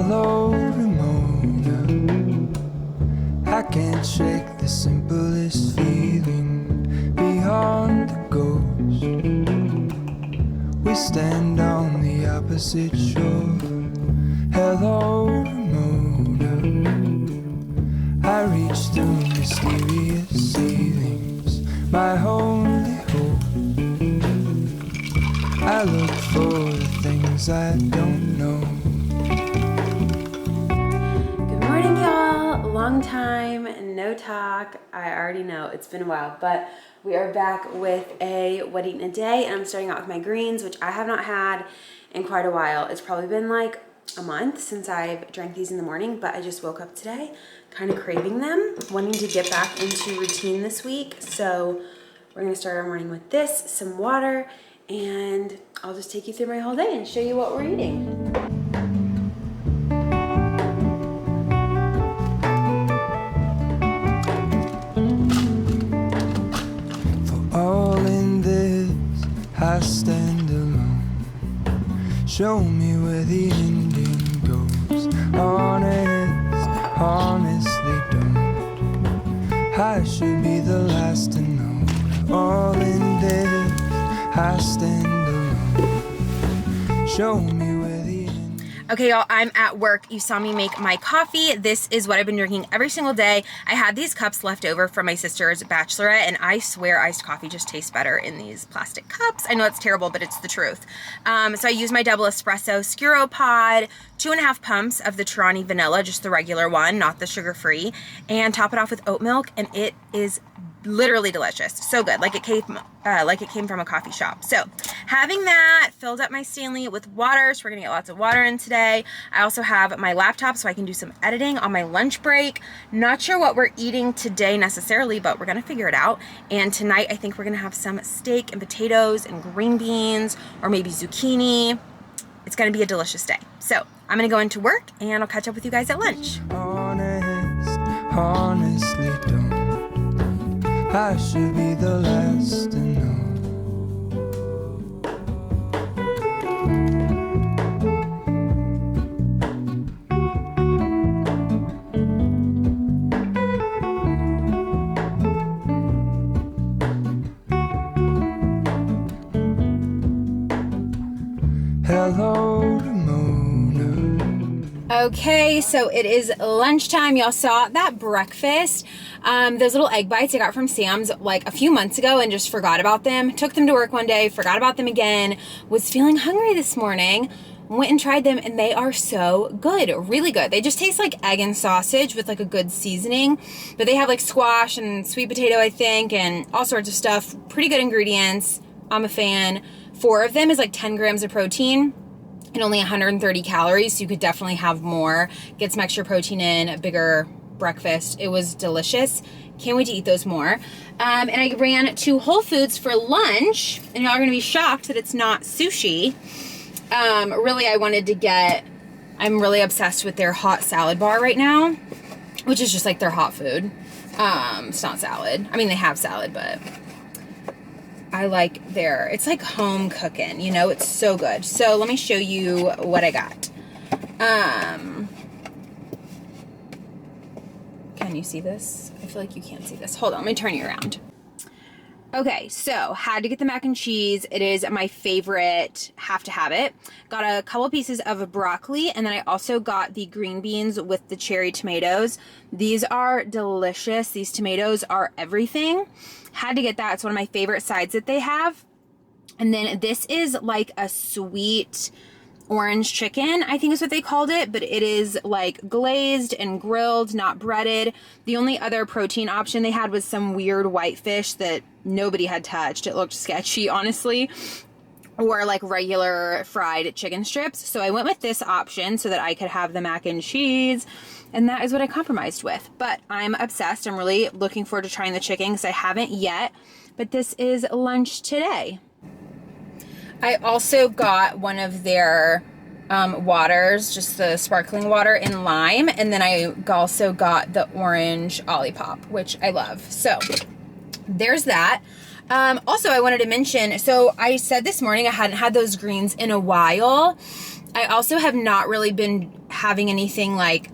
Hello, Ramona. I can't shake the simplest feeling beyond the ghost. We stand on the opposite shore. Hello, Ramona. I reach through mysterious ceilings, my only hope. I look for the things I don't know. Good morning, y'all. Long time, no talk. I already know it's been a while, but we are back with a what eat in a day, and I'm starting out with my greens, which I have not had in quite a while. It's probably been like a month since I've drank these in the morning, but I just woke up today kind of craving them, wanting to get back into routine this week. So we're gonna start our morning with this, some water, and I'll just take you through my whole day and show you what we're eating. For all in this, I stand alone. Show me where the ending goes. Honestly don't. I should be the last to know. All in this, I stand alone. Show me where the end. Okay, y'all, I'm at work. You saw me make my coffee. This is what I've been drinking every single day. I had these cups left over from my sister's bachelorette, and I swear iced coffee just tastes better in these plastic cups. I know it's terrible, but it's the truth. So I use my double espresso Scuro pod, 2.5 pumps of the Torani vanilla, just the regular one, not the sugar-free, and top it off with oat milk, and it is literally delicious. So good, like it came from a coffee shop. So having that, filled up my Stanley with water, so we're gonna get lots of water in today. I also have my laptop so I can do some editing on my lunch break. Not sure what we're eating today necessarily, but we're gonna figure it out. And tonight I think we're gonna have some steak and potatoes and green beans, or maybe zucchini. It's gonna be a delicious day. So I'm gonna go into work and I'll catch up with you guys at lunch. Honestly don't. I should be the last to know. Hello, Ramona. Okay, so it is lunchtime. Y'all saw that breakfast. Those little egg bites I got from Sam's like a few months ago and just forgot about them. Took them to work one day, forgot about them again. Was feeling hungry this morning. Went and tried them, and they are so good, really good. They just taste like egg and sausage with like a good seasoning, but they have like squash and sweet potato, I think, and all sorts of stuff. Pretty good ingredients. I'm a fan. 4 of them is like 10 grams of protein and only 130 calories, so you could definitely have more. Get some extra protein in, a bigger breakfast. It was delicious. Can't wait to eat those more. And I ran to Whole Foods for lunch, and y'all are gonna be shocked that it's not sushi. Really, I wanted to get, I'm really obsessed with their hot salad bar right now, which is just like their hot food. It's not salad. I mean, they have salad, but I like their, it's like home cooking, you know, it's so good. So let me show you what I got. Can you see this? I feel like you can't see this. Hold on, let me turn you around. Okay, so had to get the mac and cheese. It is my favorite, have to have it. Got a couple pieces of broccoli, and then I also got the green beans with the cherry tomatoes. These are delicious. These tomatoes are everything. Had to get that. It's one of my favorite sides that they have. And then this is like a sweet orange chicken, I think is what they called it, but it is like glazed and grilled, not breaded. The only other protein option they had was some weird white fish that nobody had touched. It looked sketchy, honestly, or like regular fried chicken strips. So I went with this option so that I could have the mac and cheese, and that is what I compromised with. But I'm obsessed. I'm really looking forward to trying the chicken because I haven't yet, but this is lunch today. I also got one of their waters, just the sparkling water in lime, and then I also got the orange Olipop, which I love. So there's that. Also, I wanted to mention, so I said this morning I hadn't had those greens in a while. I also have not really been having anything like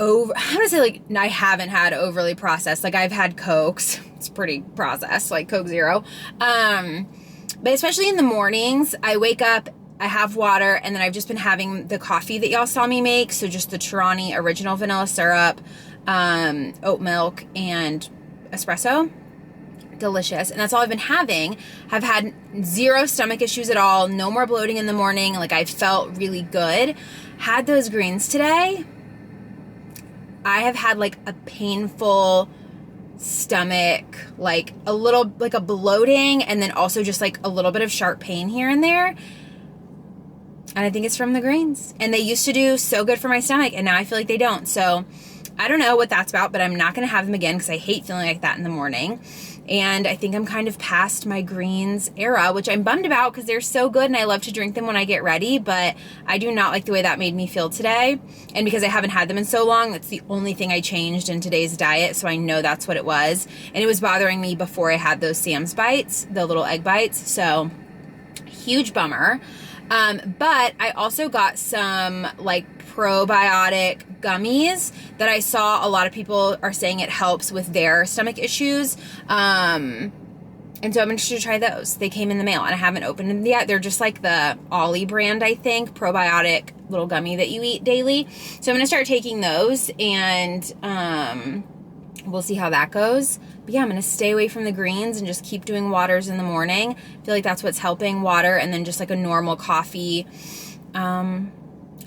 I haven't had overly processed. Like I've had Cokes. It's pretty processed, like Coke Zero. But especially in the mornings, I wake up, I have water, and then I've just been having the coffee that y'all saw me make. So just the Torani original vanilla syrup, oat milk, and espresso. Delicious. And that's all I've been having. I've had zero stomach issues at all. No more bloating in the morning. Like I felt really good. Had those greens today. I have had like a painful stomach, like a little, like a bloating, and then also just like a little bit of sharp pain here and there. And I think it's from the greens. And they used to do so good for my stomach, and now I feel like they don't. So I don't know what that's about, but I'm not going to have them again because I hate feeling like that in the morning. And I think I'm kind of past my greens era, which I'm bummed about because they're so good and I love to drink them when I get ready, but I do not like the way that made me feel today. And because I haven't had them in so long, that's the only thing I changed in today's diet, so I know that's what it was. And it was bothering me before I had those Sam's bites, the little egg bites, so huge bummer. But I also got some like probiotic gummies that I saw a lot of people are saying it helps with their stomach issues. And so I'm interested to try those. They came in the mail and I haven't opened them yet. They're just like the Ollie brand, I think, probiotic little gummy that you eat daily. So I'm going to start taking those and, we'll see how that goes. But yeah, I'm going to stay away from the greens and just keep doing waters in the morning. I feel like that's what's helping, water, and then just like a normal coffee. And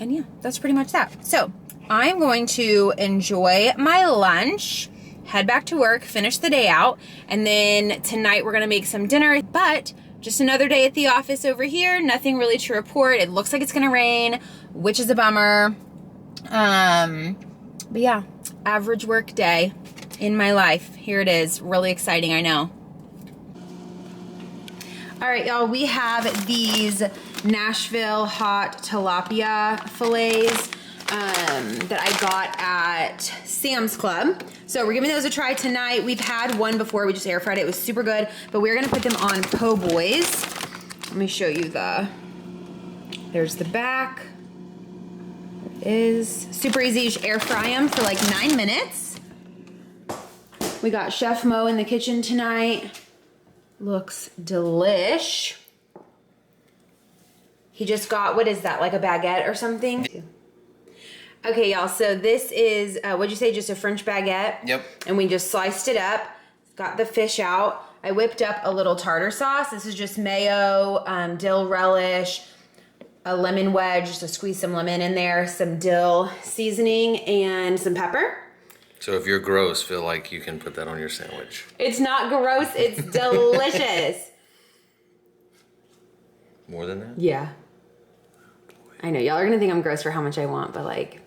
yeah, that's pretty much that. So I'm going to enjoy my lunch, head back to work, finish the day out, and then tonight we're going to make some dinner. But just another day at the office over here. Nothing really to report. It looks like it's going to rain, which is a bummer. But yeah, average work day in my life. Here it is. Really exciting, I know. All right, y'all, we have these Nashville hot tilapia fillets that I got at Sam's Club. So we're giving those a try tonight. We've had one before. We just air fried it. It was super good. But we're going to put them on po' boys. Let me show you there's the back. There it is. Super easy. You just air fry them for like 9 minutes. We got Chef Mo in the kitchen tonight. Looks delish. He just got, what is that, like a baguette or something? Okay, y'all, so this is, what'd you say, just a French baguette? Yep. And we just sliced it up, got the fish out. I whipped up a little tartar sauce. This is just mayo, dill relish, a lemon wedge, just to squeeze some lemon in there, some dill seasoning, and some pepper. So if you're gross, feel like you can put that on your sandwich. It's not gross, it's delicious. More than that? Yeah. I know, y'all are gonna think I'm gross for how much I want, but like,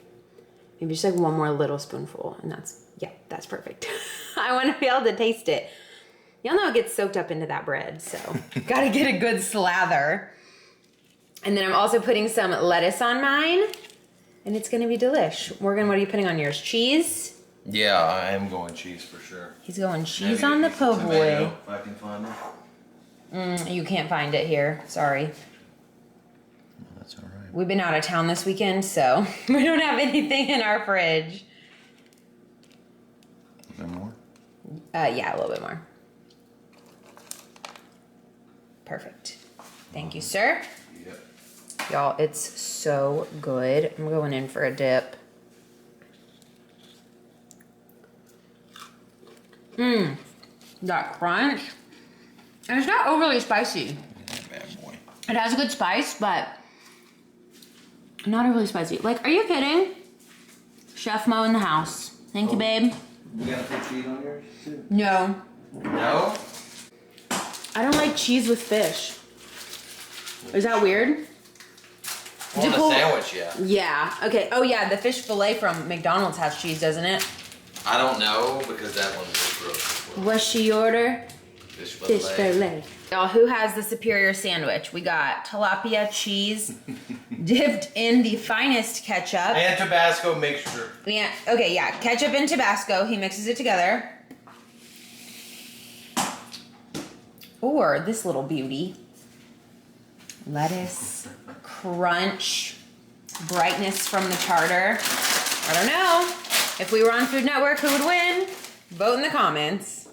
maybe just like one more little spoonful, and that's perfect. I wanna be able to taste it. Y'all know it gets soaked up into that bread, so gotta get a good slather. And then I'm also putting some lettuce on mine, and it's gonna be delish. Morgan, what are you putting on yours? Cheese? Yeah, I am going cheese for sure. He's going cheese on the po' boy. If I can find it. You can't find it here, sorry. That's all right. We've been out of town this weekend, so we don't have anything in our fridge. A bit more? Yeah, a little bit more. Perfect. Thank you, sir. Yep. Y'all, it's so good. I'm going in for a dip. That crunch. And it's not overly spicy. Bad boy. It has a good spice, but not overly spicy. Like, are you kidding? Chef Mo in the house. Thank you, babe. You gotta put cheese on yours too? No. No? I don't like cheese with fish. Is that weird? On a sandwich, yeah. Yeah. Okay. Oh, yeah. The fish fillet from McDonald's has cheese, doesn't it? I don't know because that one was gross as well. What's she order? Fish fillet. Fish fillet. Y'all, who has the superior sandwich? We got tilapia cheese dipped in the finest ketchup. And Tabasco mixture. Yeah. Okay. Yeah. Ketchup and Tabasco. He mixes it together. Or this little beauty. Lettuce, crunch, brightness from the charter. I don't know. If we were on Food Network, who would win? Vote in the comments.